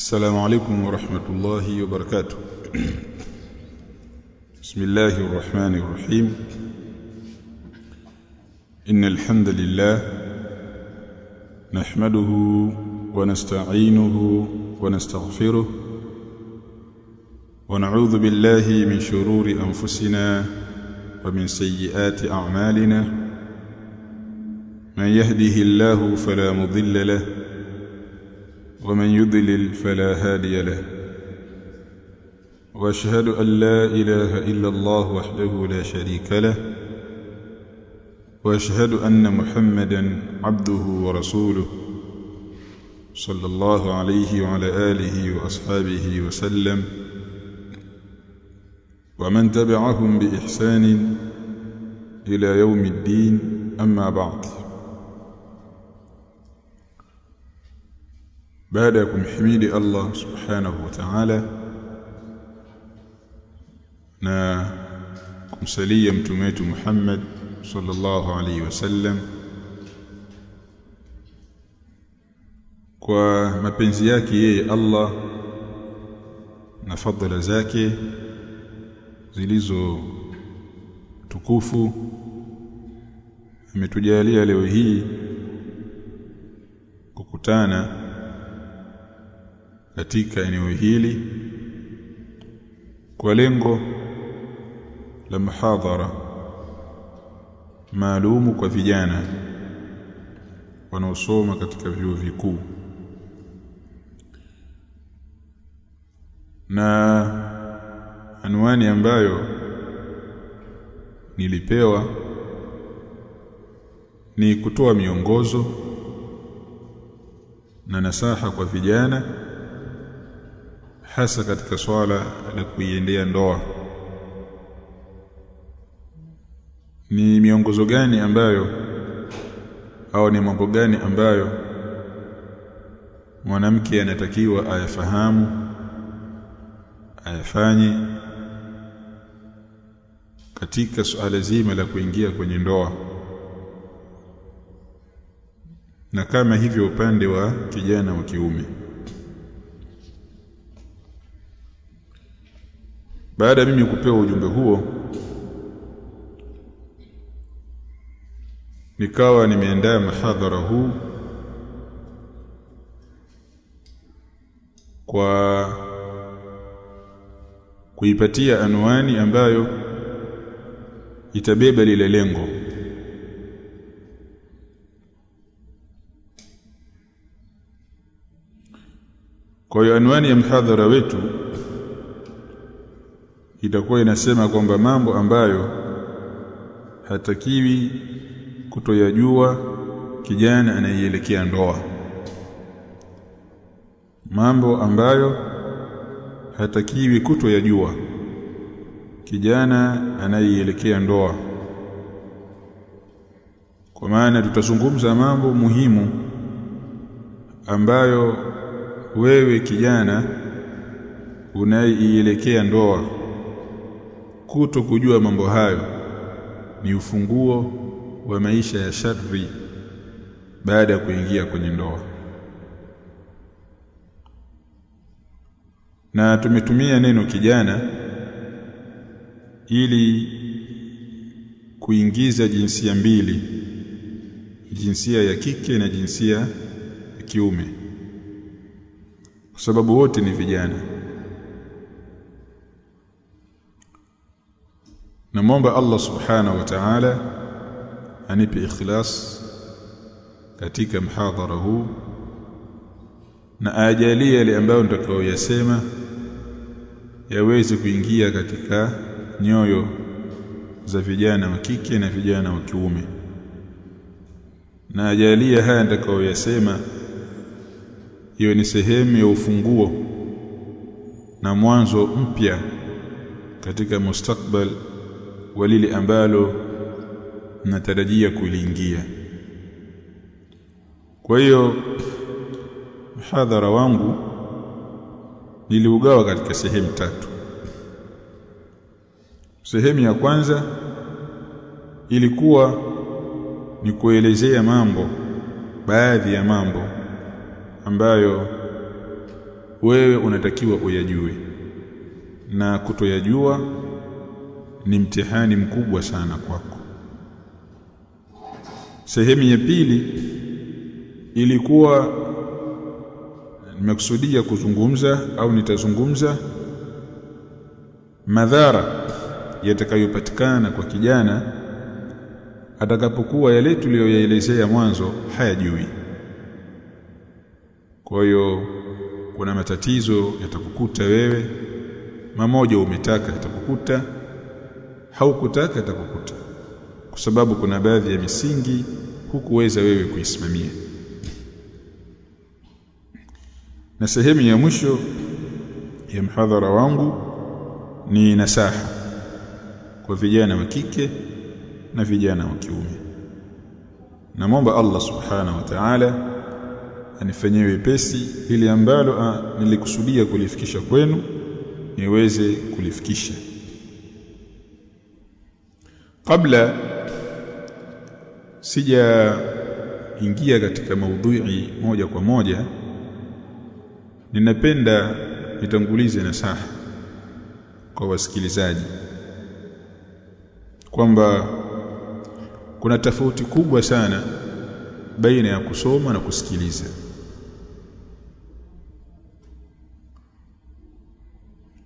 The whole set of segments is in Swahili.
السلام عليكم ورحمة الله وبركاته. بسم الله الرحمن الرحيم. إن الحمد لله نحمده ونستعينه ونستغفره ونعوذ بالله من شرور أنفسنا ومن سيئات أعمالنا. من يهده الله فلا مضل له ومن يضلل فلا هادي له. واشهد أن لا إله إلا الله وحده لا شريك له واشهد أن محمدا عبده ورسوله صلى الله عليه وعلى آله وأصحابه وسلم ومن تبعهم بإحسان إلى يوم الدين. أما بعد. بعدكم حميد الله سبحانه وتعالى na kumsalia mtume wetu Muhammad sallallahu alaihi wasallam kwa mapenzi yake yeye Allah na fadhila zake zilizo tukufu ametujalia leo hii kukutana katika eneo hili kwa lengo la muhadhara maalumu kwa vijana wanaosoma katika vyuo vikuu, na anwani ambayo nilipewa ni kutoa miongozo na nasaha kwa vijana, hasa katika swala la kuiendea ndoa. Ni miongozo gani ambayo au ni mambo gani ambayo mwanamke anatakiwa ayafahamu, ayafanye katika suala zima la kuingia kwenye ndoa, na kama hivyo upande wa kijana wa kiume. Baada ya mimi kupewa ujumbe huo, nikawa nimeandaa mahadhara huu kwa kuipatia anwani ambayo itabeba lile lengo. Kwa hiyo anwani ya mhadhara wetu itakuwa inasema kwamba mambo ambayo hatakiwi kutoyajua kijana anayeelekea ndoa. Mambo ambayo hatakiwi kutoyajua kijana anayeelekea ndoa. Kwa maana tutazungumza mambo muhimu ambayo wewe kijana unayeelekea ndoa kuto kujua mambo hayo ni ufunguo wa maisha ya shari baada ya kuingia kwenye ndoa. Na tumetumia neno kijana ili kuingiza jinsia mbili, jinsia ya kike na jinsia ya kiume, kwa sababu wote ni vijana. Namuomba Allah subhanahu wa ta'ala anipe ikhlas katika mhadhara huu, na ajalie yale ambayo nitakayoyasema yaweze kuingia katika nyoyo za vijana wa kike na vijana wa kiume, na ajalie haya nitakayoyasema iwe ni sehemu ya ufunguo na mwanzo mpya katika mustakbal wa lile ambalo natarajia kuliingia. Kwa hiyo mhadhara wangu niliugawa katika sehemu tatu. Sehemu ya kwanza ilikuwa ni kuelezea mambo, baadhi ya mambo ambayo wewe unatakiwa uyajue, na kutoyajua ni mtihani mkubwa sana kwako. Sehemu ya pili ilikuwa nimekusudia kuzungumza au nitazungumza madhara yatakayopatikana kwa kijana atakapokuwa yale tuliyoyaelezea mwanzo hayajui. Kwa hiyo kuna matatizo yatakukuta wewe, mamoja umetaka yatakukuta, haukutaka yatakukuta, kwa sababu kuna baadhi ya misingi hukuweza wewe kuisimamia. Na sehemu ya mwisho ya mhadhara wangu ni nasaha kwa vijana wa kike na vijana wa kiume. Naomba Allah subhanahu wa ta'ala anifanyie wepesi ili ambalo nilikusudia kulifikisha kwenu niweze kulifikisha. Kabla sija ingia katika maudhui moja kwa moja, ninapenda nitangulize nasaha kwa wasikilizaji kwamba kuna tofauti kubwa sana baina ya kusoma na kusikiliza.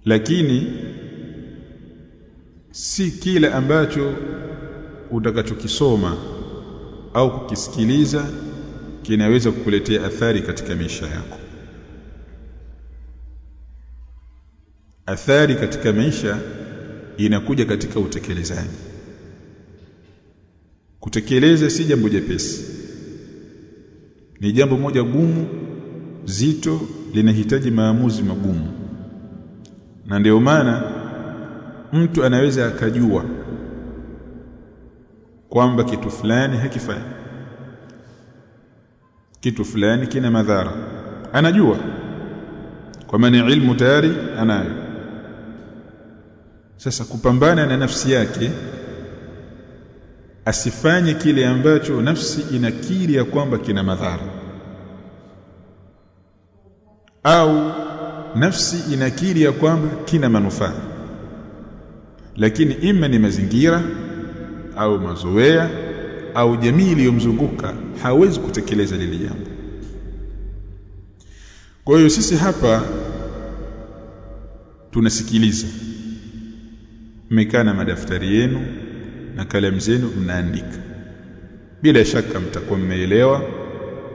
Lakini si kila ambacho utakachokisoma au kukisikiliza kinaweza kukuletea athari katika maisha yako. Athari katika maisha inakuja katika utekelezaji. Kutekeleza si jambo jepesi, ni jambo moja gumu, zito, linahitaji maamuzi magumu. Na ndio maana mtu anaweza akajua kwamba kitu fulani hakifai, kitu fulani kina madhara, anajua kwa maana ilmu tayari anayo. Sasa kupambana na nafsi yake asifanye kile ambacho nafsi inakiri ya kwamba kina madhara, au nafsi inakiri ya kwamba kina manufaa, lakini ima ni mazingira au mazoea au jamii iliyomzunguka, hawezi kutekeleza lile jambo. Kwa hiyo sisi hapa tunasikiliza, mmekaa na madaftari yenu na kalamu zenu mnaandika, bila shaka mtakuwa mmeelewa,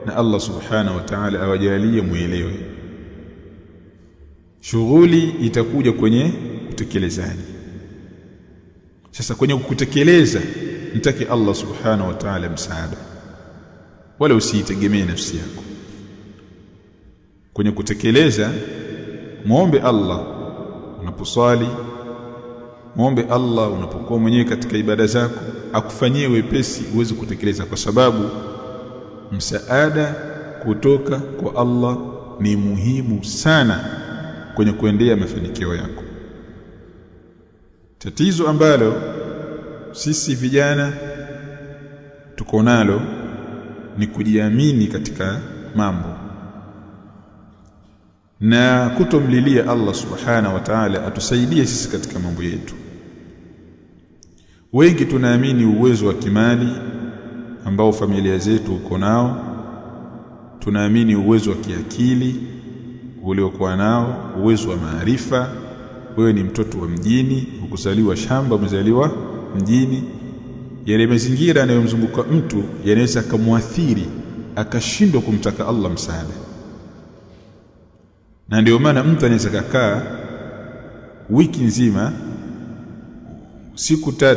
na Allah subhanahu wa ta'ala awajalie muelewe. Shughuli itakuja kwenye utekelezaji. Sasa kwenye kutekeleza mtaki Allah subhanahu wa ta'ala msaada, wala usitegemee nafsi yako. Kwenye kutekeleza muombe Allah unaposali, muombe Allah unapokuwa mwenyewe katika ibada zako, akufanyie wepesi uweze kutekeleza, kwa sababu msaada kutoka kwa Allah ni muhimu sana kwenye kuendea mafanikio yako. Tatizo ambalo sisi vijana tuko nalo ni kujiamini katika mambo na kutomlilia Allah subhanahu wa ta'ala atusaidie sisi katika mambo yetu. Wengi tunaamini uwezo wa kimali ambao familia zetu uko nao, tunaamini uwezo wa kiakili uliokuwa nao, uwezo wa maarifa. Wewe ni mtoto wa mjini, ukuzaliwa shamba, umezaliwa mjini. Yale mazingira yanayomzunguka mtu yanaweza kumuathiri akashindwa kumtaka Allah msaada. Na ndio maana mtu anaweza kukaa wiki nzima, siku 3,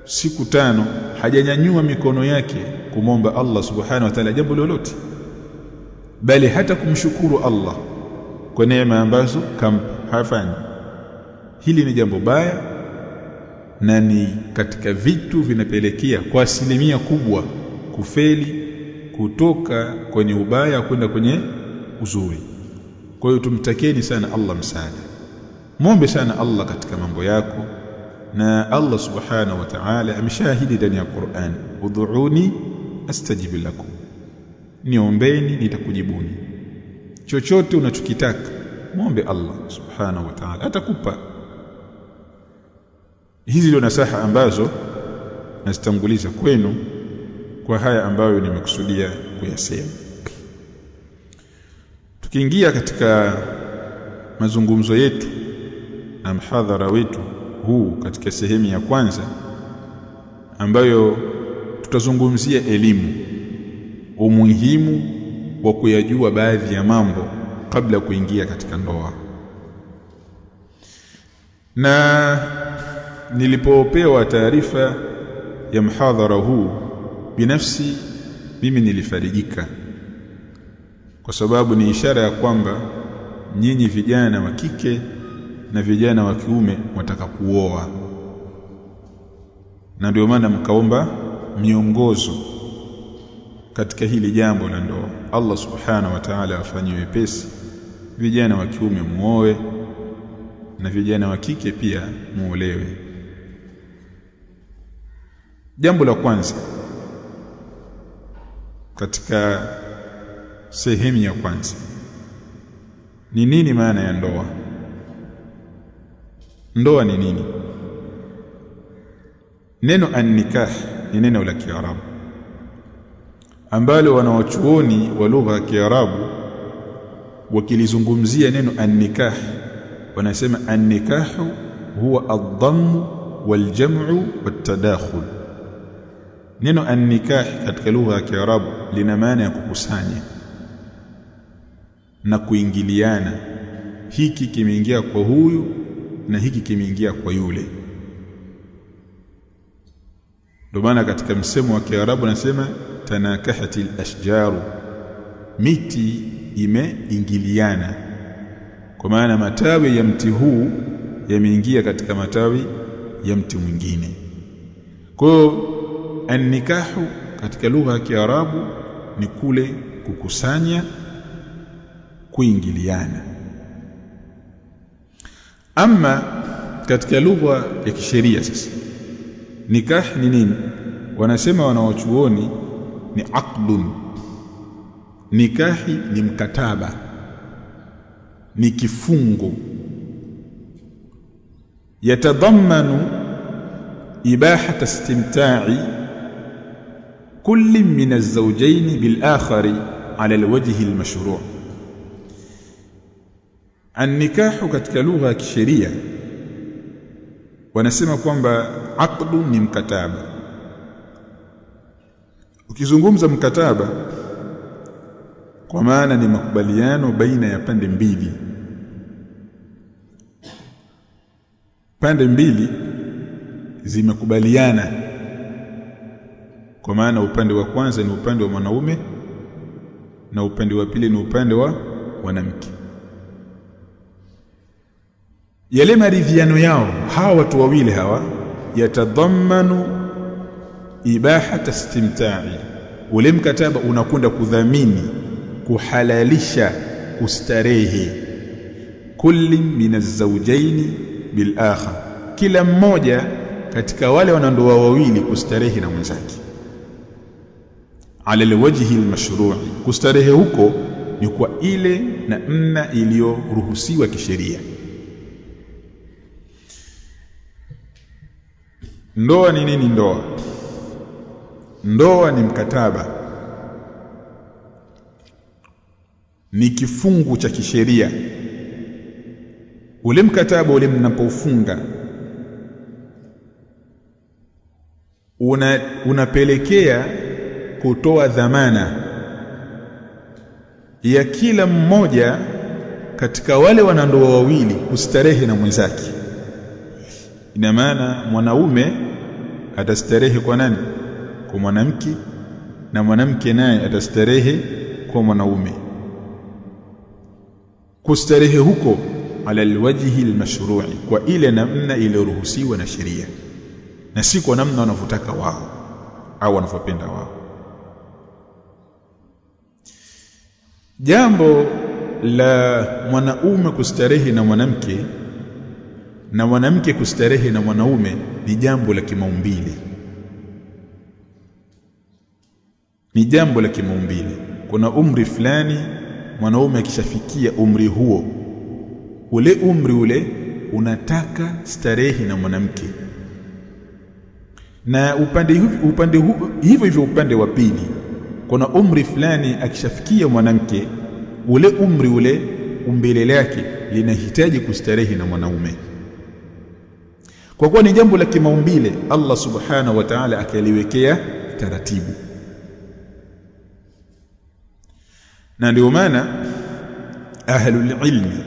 siku 5 hajanyanyua mikono yake kumomba Allah subhanahu wa ta'ala jambo lolote, bali hata kumshukuru Allah kwa neema ambazo hafanyi. Hili ni jambo baya, na ni katika vitu vinapelekea kwa asilimia kubwa kufeli kutoka kwenye ubaya kwenda kwenye uzuri. Kwa hiyo tumtakeni sana Allah msaada, muombe sana Allah katika mambo yako, na Allah subhanahu wa ta'ala ameshahidi ndani ya Qur'an, ud'uuni astajib lakum, niombeni nitakujibuni. chochote unachokitaka muombe Allah subhanahu wa ta'ala, atakupa. Hizi ndio nasaha ambazo nazitanguliza kwenu kwa haya ambayo nimekusudia kuyasema. Tukiingia katika mazungumzo yetu na mhadhara wetu huu katika sehemu ya kwanza ambayo tutazungumzia elimu, umuhimu wa kuyajua baadhi ya mambo kabla kuingia katika ndoa. Na nilipopewa taarifa ya mhadhara huu, binafsi mimi nilifarijika, kwa sababu ni ishara ya kwamba nyinyi vijana wa kike na vijana wa kiume wataka kuoa, na ndio maana mkaomba miongozo katika hili jambo la ndoa. Allah subhanahu wa ta'ala afanyie wepesi, vijana wa kiume muoe na vijana wa kike pia muolewe. Jambo la kwanza katika sehemu ya kwanza ni nini maana ya ndoa? Ndoa ni nini? Neno an-nikah ni neno la Kiarabu ambalo wanawachuoni wa lugha ya Kiarabu wakilizungumzia neno an-nikah wanasema an-nikahu huwa ad-dhamm wal-jam'u wat-tadakhul. Neno an-nikah katika lugha ya Kiarabu lina maana ya kukusanya na kuingiliana, hiki kimeingia kwa huyu na hiki kimeingia kwa yule. Ndio maana katika msemo wa Kiarabu nasema tanakahatil ashjaru, miti imeingiliana, kwa maana matawi ya mti huu yameingia katika matawi ya mti mwingine. Kwa hiyo an-nikahu katika lugha ya Kiarabu ni kule kukusanya, kuingiliana. Ama katika lugha ya kisheria sasa, nikah ni nini? Wanasema wanawachuoni ni aqdun. Nikahi ni mkataba, ni kifungo, yatadhammanu ibahat istimta'i kulli min az-zawjayn bil akhari ala al-wajhi al-mashru'. An-nikahu katika lugha ya kisheria wanasema kwamba aqdu ni mkataba. Ukizungumza mkataba, kwa maana ni makubaliano baina ya pande mbili. Pande mbili zimekubaliana, kwa maana upande wa kwanza ni upande wa mwanaume na upande wa pili ni upande wa mwanamke. Yale maridhiano yao hawa watu wawili hawa yatadhammanu ibahat istimta'i. Ule mkataba unakwenda kudhamini, kuhalalisha kustarehe kulli min az-zawjayn bil akhar, kila mmoja katika wale wanandoa wawili kustarehe na mwenzake ala alwajhi almashru'. Kustarehe huko ni kwa ile namna iliyoruhusiwa kisheria. Ndoa ni nini? Ndoa ni mkataba, ni kifungu cha kisheria. Ule mkataba ule mnapofunga unapelekea kutoa dhamana ya kila mmoja katika wale wanandoa wawili kustarehe na mwenzake. Ina maana mwanaume atastarehe kwa nani? Kwa mwanamke, na mwanamke naye atastarehe kwa mwanaume. Kustarehe huko ala alwajhi almashru'i, kwa ile namna iliyoruhusiwa na sheria, na si kwa namna wanavyotaka wao au wanavyopenda wao. Jambo la mwanaume kustarehe na mwanamke na mwanamke kustarehe na mwanaume ni jambo la kimaumbile. Ni jambo la kimaumbile. Kuna umri fulani mwanaume akishafikia umri huo, ule umri ule unataka starehe na mwanamke, na hivyo upande wa pili, kuna umri fulani akishafikia mwanamke, ule umri ule umbile lake linahitaji kustarehe na mwanaume. Kwa kuwa ni jambo la kimaumbile, Allah subhanahu wa ta'ala akaliwekea taratibu. Na ndio maana ahlul ilmi,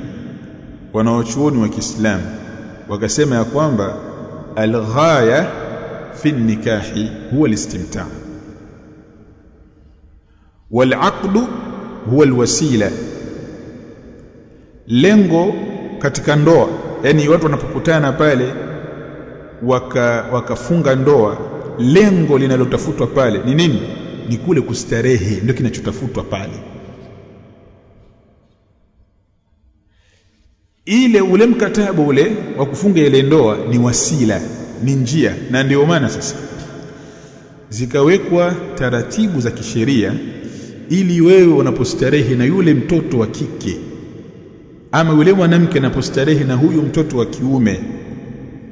wanaochuoni wa Kiislamu, wakasema ya kwamba al-ghaya fi nikahi huwa al-istimta' wal-aqd huwa al-wasila. Lengo katika ndoa, yani watu wanapokutana pale wakafunga ndoa, lengo linalotafutwa pale ni nini? Ni kule kustarehe, ndio kinachotafutwa pale. Ule mkataba ule wa kufunga ile ndoa ni wasila, ni njia. Na ndio maana sasa zikawekwa taratibu za kisheria, ili wewe unapostarehe na yule mtoto wa kike, ama yule mwanamke anapostarehe na huyu mtoto wa kiume,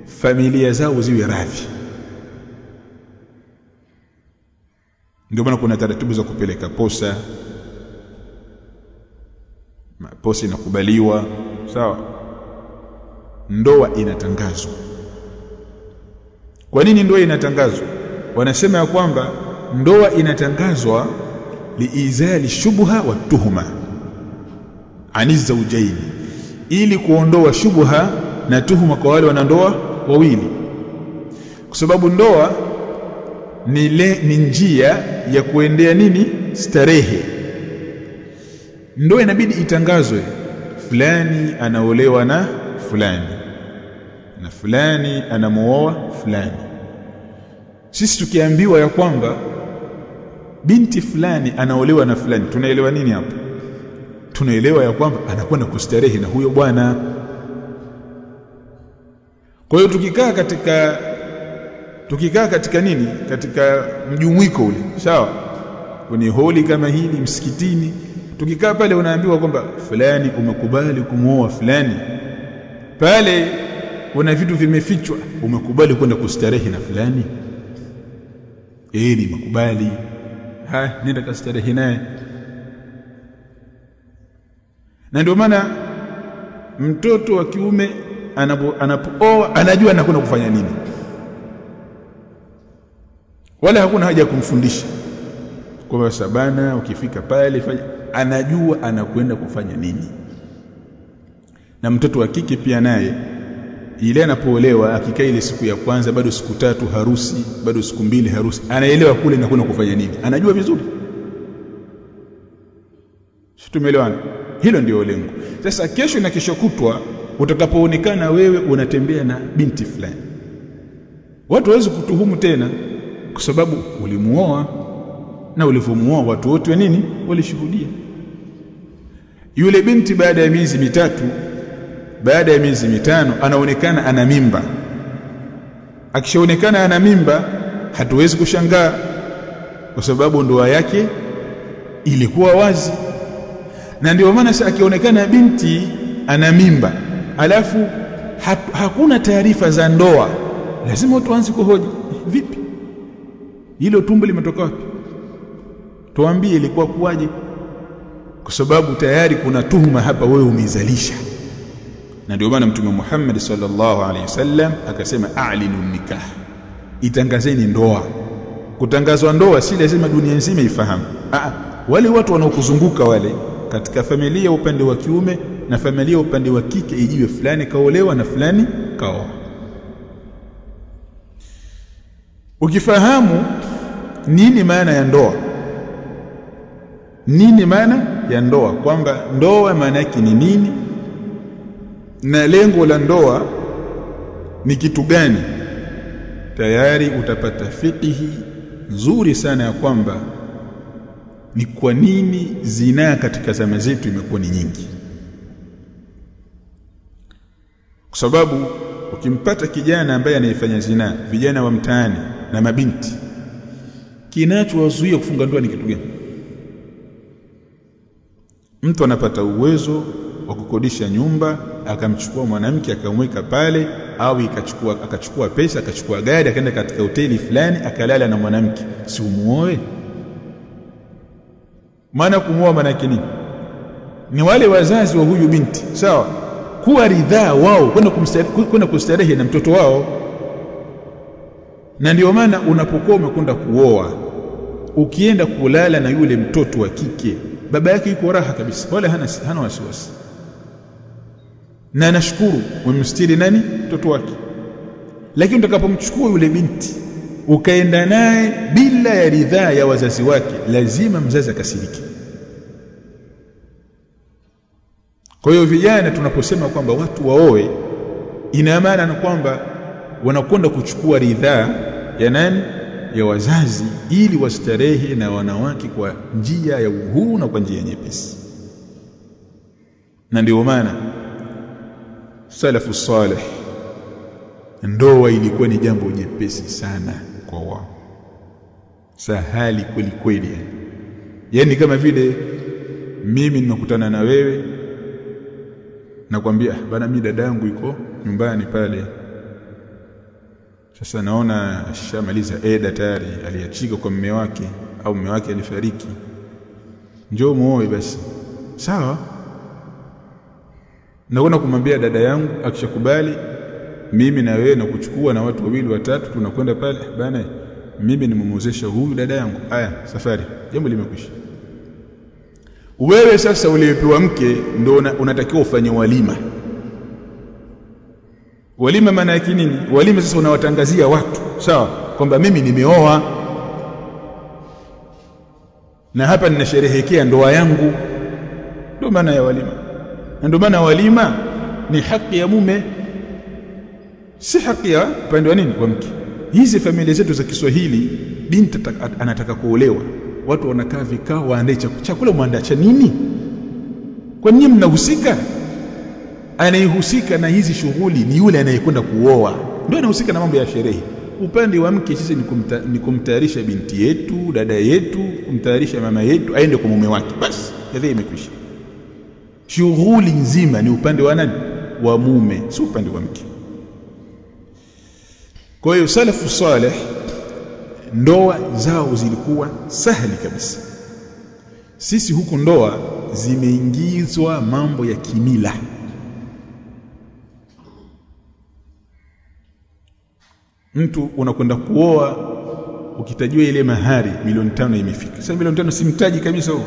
familia zao ziwe radhi. Ndio maana kuna taratibu za kupeleka posa, posa inakubaliwa, sawa. Ndoa inatangazwa. Kwa nini ndoa inatangazwa? Wanasema ya kwamba ndoa inatangazwa liizali shubha wa tuhuma aniz zawjaini, ili kuondoa shubha na tuhuma kwa wale wanandoa wawili, kwa sababu ndoa ni njia ya kuendea nini? Starehe. Ndoa inabidi itangazwe, fulani anaolewa na fulani na fulani anamuoa fulani. Sisi tukiambiwa ya kwamba binti fulani anaolewa na fulani, tunaelewa nini hapo? Tunaelewa ya kwamba anakwenda kustarehe na huyo bwana. Kwa hiyo tukikaa katika nini, katika mjumuiko ule, sawa, kwenye holi kama hili msikitini, tukikaa pale unaambiwa kwamba fulani umekubali kumuoa fulani, pale kuna vitu vimefichwa, umekubali kwenda kustarehe na fulani, nimekubali, nenda kastarehe naye. Na ndio maana mtoto wa kiume anapooa anajua anakwenda kufanya nini, wala hakuna haja ya kumfundisha kwa sabana, ukifika pale fanya, anajua anakwenda kufanya nini. Na mtoto wa kike pia naye, ile anapoolewa, akikaa ile siku ya kwanza, bado siku 3 harusi, bado siku 2 harusi, anaelewa kule anakwenda kufanya nini, anajua vizuri. Tumeelewana? Hilo ndio lengo. Sasa kesho na kesho kutwa utakapoonekana wewe unatembea na binti fulani, watu hawezi kutuhumu tena, kwa sababu ulimuoa, na ulivomuoa watu wote nini walishuhudia. Yule binti baada ya miezi 3, baada ya miezi 5 anaonekana ana mimba. Akishaonekana ana mimba, hatuwezi kushangaa, kwa sababu ndoa yake ilikuwa wazi. Na ndio maana sasa akionekana binti ana mimba, alafu hakuna taarifa za ndoa, lazima tuanze kuhoji, vipi hilo tumbo limetoka wapi? Tuambie ilikuwa kuwaje? Kwa sababu tayari kuna tuhuma hapa, wewe umeizalisha. Na ndio maana Mtume Muhammad sallallahu alaihi wasallam akasema a'linu nikah, itangazeni ndoa. Kutangazwa ndoa si lazima dunia nzima ifahamu, wale watu wanaokuzunguka wale, katika familia upande wa kiume na familia upande wa kike, ijiwe fulani kaolewa na fulani kaoa. Ukifahamu nini maana ya ndoa, nini maana ya ndoa, kwamba ndoa maana yake ni nini na lengo la ndoa ni kitu gani, tayari utapata fikihi nzuri sana ya kwamba ni kwa nini zinaa katika zama zetu imekuwa ni nyingi. Kwa sababu ukimpata kijana ambaye anayefanya zinaa, vijana wa mtaani na mabinti, kinachowazuia kufunga ndoa ni kitu gani? Mtu anapata uwezo wa kukodisha nyumba, akamchukua mwanamke akamweka pale, au akachukua pesa, akachukua gari, akaenda katika hoteli fulani akalala na mwanamke, si umuoe? Maana kumuoa maana yake nini? Ni wale wazazi wa huyu binti, sawa, kuwa ridhaa wao kwenda kustarehe na mtoto wao. Na ndio maana unapokuwa umekwenda kuoa, ukienda kulala na yule mtoto wa kike, baba yake yuko raha kabisa, wala hana wasiwasi, na anashukuru umemstiri nani? Mtoto wake. Lakini utakapomchukua yule binti ukaenda naye bila ya ridhaa ya wazazi wake, lazima mzazi akasirike. Kwa hiyo vijana, tunaposema kwamba watu waoe, ina maana na kwamba wanakwenda kuchukua ridhaa ya nani? Ya wazazi, ili wastarehe na wanawake kwa njia ya uhuru na kwa njia nyepesi. Na ndio maana salafu salih, ndoa ilikuwa ni jambo jepesi sana kwa wao, sahali kweli kweli. Yani kama vile mimi ninakutana na wewe, nakwambia bana, mimi dada yangu yuko nyumbani pale, sasa naona shamaliza eda tayari, aliachika kwa mume wake au mume wake alifariki, njoo muoe basi. Sawa, naona kumwambia dada yangu, akishakubali mimi na wewe na kuchukua na watu wawili watatu, tunakwenda pale, bana mimi nimemwozesha huyu dada yangu, haya safari, jambo limekwisha. Wewe sasa uliyepewa mke ndio unatakiwa ufanye walima. Walima maana yake nini? Walima sasa unawatangazia watu, sawa, kwamba mimi nimeoa na hapa ninasherehekea ndoa yangu. Ndio maana ya walima. Na ndio maana walima ni haki ya mume, si haki ya upande wa nini? Wa mke. Hizi familia zetu za Kiswahili, binti anataka kuolewa, watu wanakaa vikao, waandae chakula. Muandaa cha nini? Kwa nini mnahusika? Anayehusika na hizi shughuli ni yule anayekwenda kuoa, ndio anahusika na mambo ya sherehe. Upande wa mke sisi ni kumtayarisha binti yetu, dada yetu, kumtayarisha mama yetu aende kwa mume wake, basi kadhaa imekwisha. Shughuli nzima ni upande wa nani? Wa mume, si upande wa mke. Kwa hiyo salafu salih, ndoa zao zilikuwa sahali kabisa. Sisi huku ndoa zimeingizwa mambo ya kimila. Mtu unakwenda kuoa, ukitajua ile mahari milioni 5 imefika. Sasa milioni 5 si mtaji kabisa huo.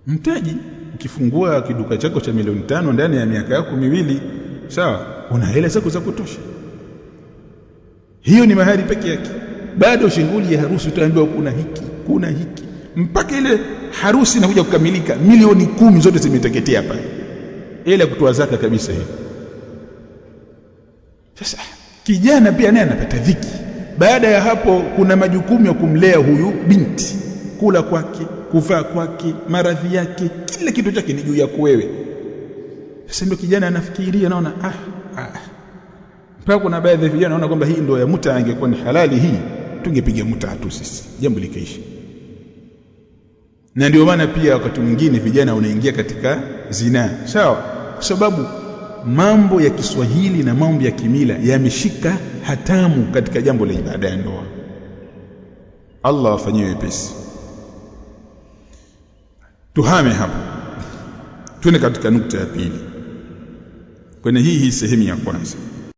Mtaji ukifungua kiduka chako cha milioni 5 ndani ya miaka yako miwili, sawa, una hela zako za kutosha. Hiyo ni mahari peke yake. Bado shughuli ya harusi utaambiwa kuna hiki mpaka ile harusi inakuja kukamilika, milioni 10 zote zimeteketea pale, ile kutoa zaka kabisa hiyo. Sasa kijana pia naye anapata dhiki. Baada ya hapo kuna majukumu ya kumlea huyu binti, kula kwake, kuvaa kwake, maradhi yake, kila kitu chake ni juu yako wewe. Sasa ndio kijana anafikiria, naona mpaka kuna baadhi ya vijana naona kwamba hii ndio ya muta, angekuwa ni halali hii tungepiga muta tu sisi, jambo likaisha. Na ndio maana pia wakati mwingine vijana unaingia katika zina, sawa, kwa sababu mambo ya Kiswahili na mambo ya kimila yameshika hatamu katika jambo la ibada ya ndoa. Allah afanyie wepesi. Tuhame hapo, tuende katika nukta ya pili kwenye hii sehemu ya kwanza.